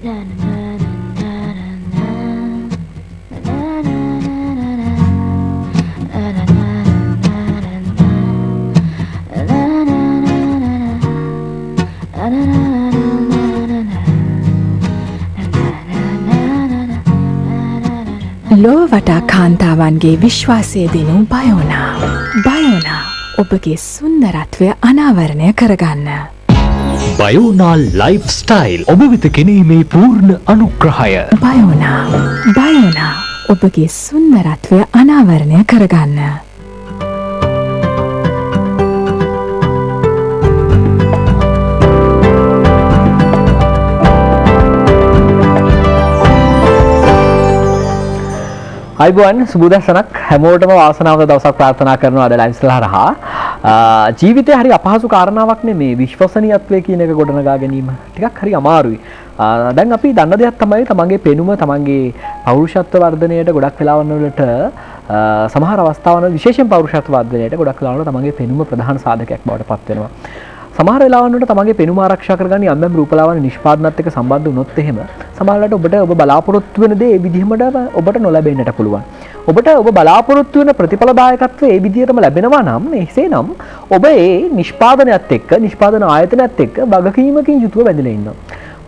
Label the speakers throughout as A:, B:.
A: ලොව වටා කාන්තාවන්ගේ විශ්වාසය දෙනු බයෝනා. බයෝනා ඔබගේ සුන්දරත්වය අනාවරණය කරගන්න.
B: බයෝනා ලයිෆ් ස්ටයිල් ඔබ වෙත ගෙනීමේ පූර්ණ අනුග්‍රහය.
A: බයෝනා. බයෝනා ඔබගේ සුන්දරත්වය අනාවරණය කරගන්න.
C: අයිබෝන් සුබදසනක් හැමෝටම වාසනාවන්ත දවසක් ප්‍රාර්ථනා කරනවා අද ලයිව් ස්ටයිල් ජීවිතේ හරි අපහසු කාරණාවක් නෙමේ විශ්වසනීයත්වය කියන එක ගොඩනගා ගැනීම ටිකක් හරි අමාරුයි. දැන් අපි දන්න දෙයක් තමයි තමන්ගේ පෙනුම තමන්ගේ පෞරුෂත්ව වර්ධනයට ගොඩක් වෙලාවන් වලට සමහර අවස්ථාවල විශේෂයෙන් පෞරුෂත්ව වර්ධනයට ගොඩක් වෙලාවල තමන්ගේ පෙනුම ප්‍රධාන සාධකයක් බවට පත් වෙනවා. සමහර වෙලාවන් වලට තමන්ගේ පෙනුම ආරක්ෂා කරගන්න යම් රූපලාවන්‍ය නිෂ්පාදනත් එක්ක සම්බන්ධ වුණොත් එහෙම සමහරවිට ඔබට ඔබ බලාපොරොත්තු වෙන දේ ඒ විදිහමම ඔබට නොලැබෙන්නට පුළුවන්. ඔබට ඔබ බලාපොරොත්තු වෙන ප්‍රතිඵලදායකත්වය ඒ විදිහටම ලැබෙනවා නම් එසේනම් ඔබ ඒ නිෂ්පාදනයත් එක්ක නිෂ්පාදන ආයතනයත් එක්ක වගකීමකින් යුතුව බැඳලා ඉන්නවා.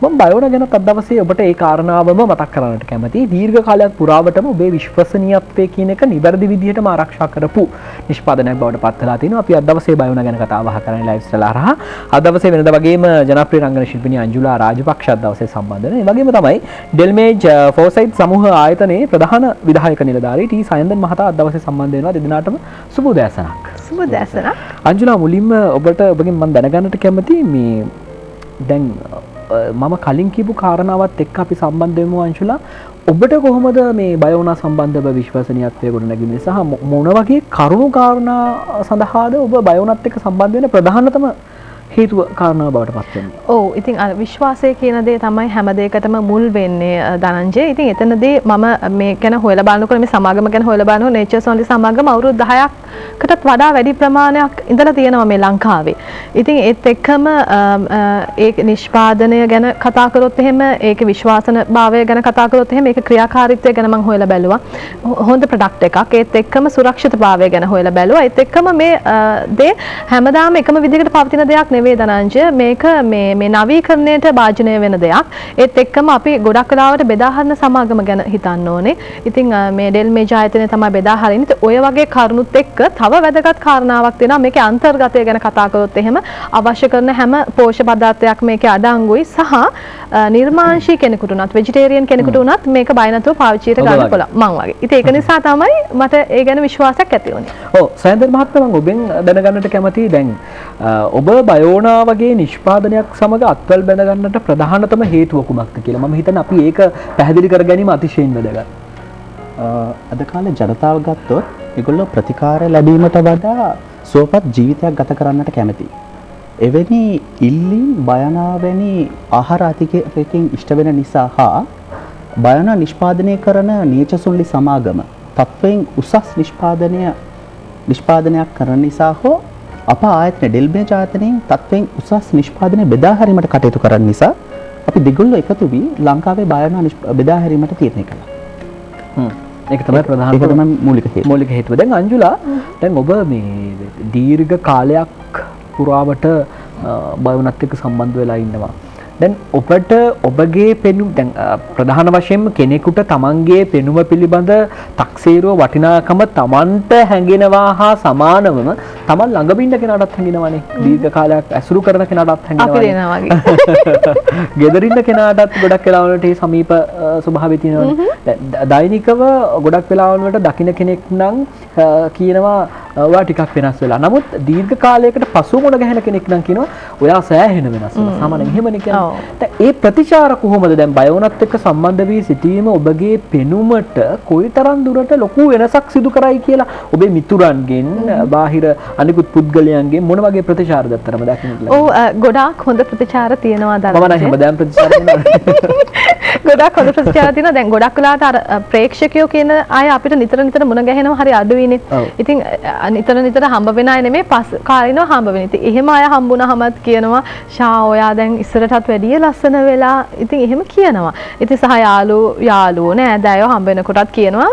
C: මම බයෝනා ගැන අද දවසේ ඔබට ඒ කාරණාවම මතක් කරගන්නට කැමතියි. දීර්ඝ කාලයක් පුරාවටම ඔබේ විශ්වසනීයත්වය කියන එක නිවැරදි විදිහටම ආරක්ෂා කරපු නිෂ්පාදනයක් බවට පත් වෙලා තිනවා. අපි අද දවසේ බයෝනා ගැන කතා බහ කරන්නේ ලයිව් ස්ටයිල් හරහා. අද දවසේ වෙනද වගේම ජනප්‍රිය රංගන ශිල්පිනිය අංජුලා රාජපක්ෂ අද දවසේ සම්බන්ධ වෙනවා. ඒ වගේම තමයි ඩෙල්මේජ් ෆෝසයිට් සමූහ ආයතනයේ ප්‍රධාන විධායක නිලධාරී ටී සයන්දන් මහතා අද දවසේ සම්බන්ධ වෙනවා. දෙදෙනාටම සුබ උදෑසනක්.
D: සුබ උදෑසනක්.
C: අංජුලා මුලින්ම ඔබට ඔබගෙන් මම දැනගන්නට කැමතියි මේ දැන් මම කලින් කියපු කාරණාවත් එක්ක අපි සම්බන්ධ වෙමු අංශුලා. ඔබට කොහොමද මේ බයෝනා සම්බන්ධව විශ්වසනීයත්වය ගොඩනැගෙන්නේ සහ මොන වගේ කරුණු කාරණා සඳහාද ඔබ බයෝනාත් එක්ක සම්බන්ධ වෙන ප්‍රධානතම හේතුව කාරණාව බවට පත් වෙන්නේ?
D: ඔව් ඉතින් විශ්වාසය කියන දේ තමයි හැම දෙයකටම මුල් වෙන්නේ ධනංජය. ඉතින් එතනදී මම මේ ගැන හොයලා බලනකොට මේ සමාගම ගැන හොයලා බලනකොට නේචර්ස් ඔන්ලි සමාගම අවුරුදු 10කටත් වඩා වැඩි ප්‍රමාණයක් ඉඳලා තියෙනවා මේ ලංකාවේ. ඉතින් ඒත් එක්කම ඒ නිෂ්පාදනය ගැන කතා කරොත් එහෙම ඒක විශ්වාසන භාවය ගැන කතා කරොත් එහෙම ඒක ක්‍රියාකාරීත්වය ගැන මම හොයලා බැලුවා. හොඳ ප්‍රොඩක්ට් එකක්. ඒත් එක්කම සුරක්ෂිතභාවය ගැන හොයලා බැලුවා. ඒත් එක්කම මේ දේ හැමදාම එකම විදිහකට පවතින දෙයක් නෙවෙයි ධනංජය. මේක මේ නවීකරණයට භාජනය වෙන දෙයක්. ඒත් එක්කම අපි ගොඩක් වෙලාවට බෙදා හරින සමාගම ගැන හිතන්න ඕනේ. ඉතින් මේ ඩෙල්මේජ් ආයතනය තමයි බෙදා හරින්නේ. ඉතින් ඔය වගේ කරුණුත් එක්ක තව වැදගත් කාරණාවක් තියෙනවා. මේකේ අන්තර්ගතය ගැන කතා කරොත් එහෙම අවශ්‍ය කරන හැම පෝෂ්‍ය පදාර්ථයක් මේකේ අඩංගුයි සහ නිර්මාංශී කෙනෙකුට උනත් වෙජිටේරියන් කෙනෙකුට උනත් මේක බය නැතුව පාවිච්චියට ගන්න පුළුවන් මං වගේ. ඉතින් ඒක නිසා තමයි මට ඒ ගැන විශ්වාසයක් ඇති වුණේ.
C: ඔව් සයන්දන් මහත්මයා මම ඔබෙන් දැනගන්නට කැමතියි දැන් ඔබ බයෝනා වගේ නිෂ්පාදනයක් සමග අත්වැල් බැඳ ගන්නට ප්‍රධානතම හේතුව කුමක්ද කියලා මම හිතන්නේ අපි ඒක පැහැදිලි කර ගැනීම අතිශයින් වැදගත්.
E: අද කාලේ ජනතාව ගත්තොත් ඒගොල්ලෝ ප්‍රතිකාර ලැබීමට වඩා සුවපත් ජීවිතයක් ගත කරන්නට කැමතියි. එවැනි ඉල්ලීම් බයනා වැනි ආහාර අධිකයකින් ඉෂ්ට වෙන නිසා හා බයනා නිෂ්පාදනය කරන නේචර්ස්ලි සමාගම තත්වයෙන් උසස් නිෂ්පාදනයක් කරන නිසා හෝ අප ආයතන ඩෙල්මේජ් ආයතනයෙන් තත්වයෙන් උසස් නිෂ්පාදනය බෙදා හැරීමට කටයුතු කරන නිසා අපි දෙගොල්ලෝ එකතු වී ලංකාවේ බයනා බෙදා හැරීමට තීරණය කළා.
C: ඒක තමයි ප්‍රධාන මූලික හේතුව. දැන් අංජුලා දැන් ඔබ මේ දීර්ඝ කාලයක් පුරාවට බයෝනාත් එක්ක සම්බන්ධ වෙලා ඉන්නවා. දැන් ඔබට ඔබගේ පෙනුම දැන් ප්‍රධාන වශයෙන්ම කෙනෙකුට තමන්ගේ පෙනුම පිළිබඳ තක්සේරුව වටිනාකම තමන්ට හැඟෙනවා හා සමානවම තමන් ළඟම ඉන්න කෙනාටත් හැඟෙනවානේ. දීර්ඝ කාලයක් ඇසුරු කරන කෙනාටත් හැඟෙනවානේ. අපි දෙනවා වගේ. ගෙදරින් ඉන්න කෙනාටත් ගොඩක් වෙලාවලට මේ සමීප ස්වභාවය තියෙනවානේ. දෛනිකව ගොඩක් වෙලාවලට දකින්න කෙනෙක් නම් කියනවා ඔයා ටිකක් වෙනස් වෙලා. නමුත් දීර්ඝ කාලයකට පසු මුණ ගැහෙන කෙනෙක් නම් කියනවා ඔයා සෑහෙන වෙනස් වෙලා. සාමාන්‍යයෙන් එහෙමනේ කියන්නේ. ඒ ප්‍රතිචාර කොහොමද දැන් බයෝනාත් එක්ක සම්බන්ධ වී සිටීම ඔබගේ පෙනුමට කොයිතරම් දුරට ලොකු වෙනසක් සිදු කරයි කියලා ඔබේ මිතුරන්ගෙන් බාහිර අනිකුත් පුද්ගලයන්ගෙන් මොන වගේ ප්‍රතිචාර දත්තරම දකින්න?
D: ඔව් ගොඩාක් හොඳ ප්‍රතිචාර තියෙනවා
C: මම නම් හැමදාම ප්‍රතිචාර දෙනවා.
D: ගොඩක් හොඳ ප්‍රතිචාර තියෙනවා. දැන් ගොඩක් වෙලාවට අර ප්‍රේක්ෂකයෝ කියන අය අපිට නිතර මුණ ගැහෙනවා හරි අඩුයිනේ. ඉතින් නිතර හම්බ වෙන අය නෙමෙයි පස් කාලිනව හම්බ වෙන. ඉතින් එහෙම අය හම්බුනහමත් කියනවා ෂා ඔයා දැන් ඉස්සරටත් වැඩිය ලස්සන වෙලා. ඉතින් එහෙම කියනවා. ඉතින් සහ යාළුවෝ නෑදෑයෝ හම්බ වෙනකොටත් කියනවා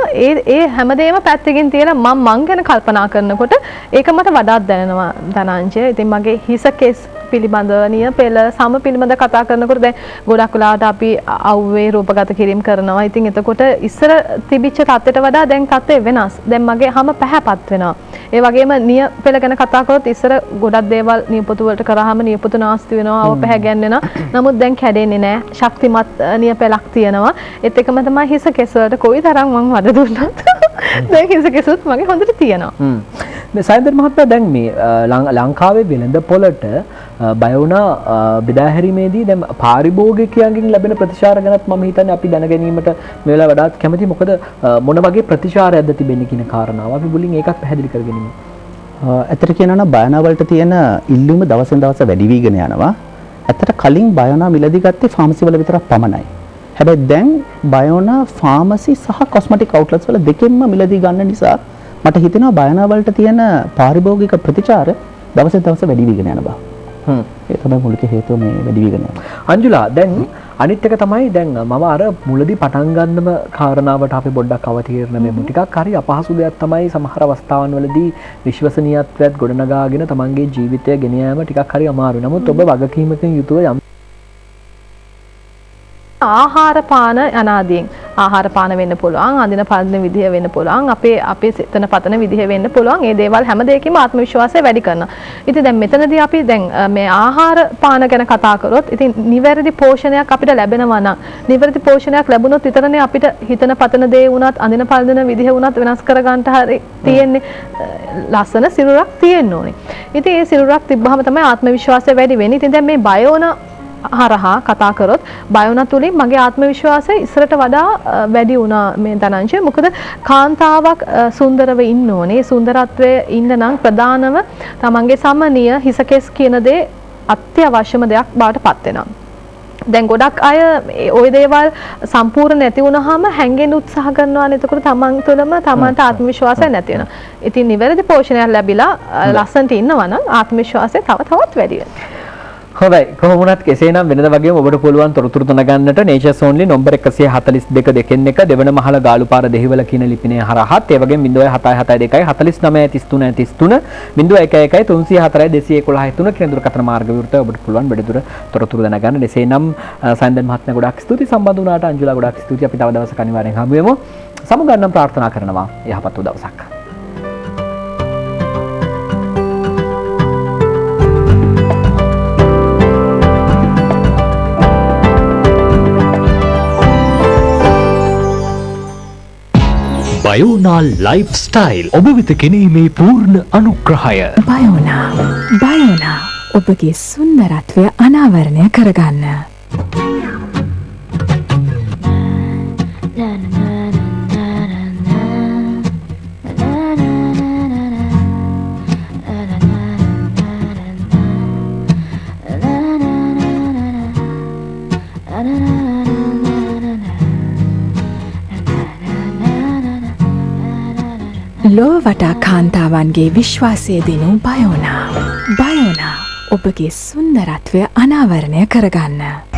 D: ඒ හැමදේම පැත්තකින් තියලා මං ගැන කල්පනා කරනකොට ඒක මට වඩාත් දැනෙනවා ධනංජය. ඉතින් මගේ හිස කෙස් පිළිබඳව නිය පෙළ සම පිළිබඳ කතා කරනකොට දැන් ගොඩක් වෙලාවට අපි අවුවේ රූපගත කිරීම කරනවා. ඉතින් එතකොට ඉස්සර තිබිච්ච තත්ත්වයට වඩා දැන් තත්ත්වය වෙනස්. දැන් මගේ හැම පැහැපත් වෙනවා. ඒ වගේම නිය පෙළ ගැන කතා කරොත් ඉස්සර ගොඩක් දේවල් නියපොතු වලට කරාම නියපොතු නාස්ති වෙනවා, අව පැහැ ගැන්වෙනවා. නමුත් දැන් කැඩෙන්නේ නැහැ. ශක්තිමත් නිය පෙළක් තියෙනවා. ඒත් එකම තමයි හිස කෙස් වලට කොයිතරම් මං වද දුන්නත් දැන් හිස කෙසුත් මගේ හොඳට තියෙනවා.
C: සයින්දර් මහත්මයා දැන් මේ ලංකාවේ වෙළඳ පොළට බය වුණා බෙදාහැරීමේදී දැන් පාරිභෝගිකයන්ගෙන් ලැබෙන ප්‍රතිචාර ගැනත් මම හිතන්නේ අපි දැන ගැනීමට මේ වෙලාව වඩාත් කැමති. මොකද මොන වගේ ප්‍රතිචාරයක්ද තිබෙන්නේ කියන කාරණාව අපි මුලින් ඒකත් පැහැදිලි කරගනිමු.
E: ඇත්තට කියනවා නම් බයනා වලට තියෙන ඉල්ලුම දවසින් දවස වැඩි වීගෙන යනවා. ඇත්තට කලින් බයනා මිලදී ගත්තේ ෆාමසි වල විතරක් පමණයි. හැබැයි දැන් බයනා ෆාමසි සහ කොස්මටික් අවුට්ලට්ස් වල දෙකෙන්ම මිලදී ගන්න නිසා මට හිතෙනවා බයනා වලට තියෙන පාරිභෝගික ප්‍රතිචාර දවසින් දවස වැඩි වීගෙන යන බව. ඒ තමයි මූලික හේතුව මේ වැඩි වීගෙන යන.
C: අංජුලා දැන් අනිත් එක තමයි දැන් මම අර මුලදී පටන් ගන්නම කාරණාවට අපි පොඩ්ඩක් අවතීර්ණ වෙමු. ටිකක් හරි අපහසු දෙයක් තමයි සමහර අවස්ථාවන් වලදී විශ්වසනීයත්වයට ගොඩනගාගෙන තමන්ගේ ජීවිතය ගෙන යාම ටිකක් හරි අමාරුයි. නමුත් ඔබ වගකීමකින් යුතුව යම්
D: ආහාර පාන අනාදීන් ආහාර පාන වෙන්න පුළුවන්, අඳින පළඳින විදිහ වෙන්න පුළුවන්, අපේ සිතන පතන විදිහ වෙන්න පුළුවන්. මේ දේවල් හැම දෙයකම ආත්ම විශ්වාසය වැඩි කරනවා. ඉතින් දැන් මෙතනදී අපි දැන් මේ ආහාර පාන ගැන කතා කරොත් ඉතින් නිවැරදි පෝෂණයක් අපිට ලැබෙනවා නම්, නිවැරදි පෝෂණයක් ලැබුණොත් විතරනේ අපිට හිතන පතන දේ වුණත්, අඳින පළඳින විදිහ වුණත් වෙනස් කරගන්න හරි තියෙන්නේ. ලස්සන සිරුරක් තියෙන්න ඕනේ. ඉතින් ඒ සිරුරක් තිබ්බහම තමයි ආත්ම විශ්වාසය වැඩි වෙන්නේ. ඉතින් දැන් මේ බයෝන හරහා කතා කරොත් බයෝනා තුලින් මගේ ආත්ම විශ්වාසය ඉස්සරට වඩා වැඩි වුණා මේ ධනංජය. මොකද කාන්තාවක් සුන්දරව ඉන්න ඕනේ. සුන්දරත්වයේ ඉන්න නම් ප්‍රධානම තමන්ගේ සමනිය හිසකෙස් කියන දේ අත්‍යවශ්‍යම දෙයක් බවට පත් වෙනවා. දැන් ගොඩක් අය ওই දේවල් සම්පූර්ණ නැති වුණාම හැංගෙන්න උත්සාහ කරනවානේ. එතකොට තමන් තුළම තමන්ට ආත්ම විශ්වාසය නැති වෙනවා. ඉතින් නිවැරදි පෝෂණයක් ලැබිලා ලස්සනට ඉන්නවා නම් ආත්ම විශ්වාසය තවත් වැඩි වෙනවා.
C: හොඳයි කොහොම වුණත් කෙසේනම් වෙනද වගේම ඔබට පුළුවන් තොරතුරු දැනගන්නට Nature's Only නම්බර 142 දෙකෙන් එක දෙවන මහල ගාලුපාර දෙහිවල කියන ලිපිනය හරහාත් ඒ වගේම 0772 49 33 0111 304 211 කියන දුරකථන මාර්ග විවෘතව ඔබට පුළුවන් වැඩිදුර තොරතුරු දැනගන්න. එසේනම් සයින්දන් මහත්මයා ගොඩාක් ස්තුතියි සම්බන්ධ වුණාට. අංජුලා ගොඩාක් ස්තුතියි. අපි තව දවසක අනිවාර්යෙන් හමු වෙමු. සමුගන්නම් ප්‍රාර්ථනා කරනවා. යහපත් වූ දවසක්.
B: බයෝනා ලයිෆ් ස්ටයිල් ඔබ වෙත ගෙනීමේ පූර්ණ අනුග්‍රහය.
A: බයෝනා ඔබගේ සුන්දරත්වය අනාවරණය කරගන්න. ලොව වටා කාන්තාවන්ගේ විශ්වාසය දෙනු බයෝනා. බයෝනා ඔබගේ සුන්දරත්වය අනාවරණය කරගන්න.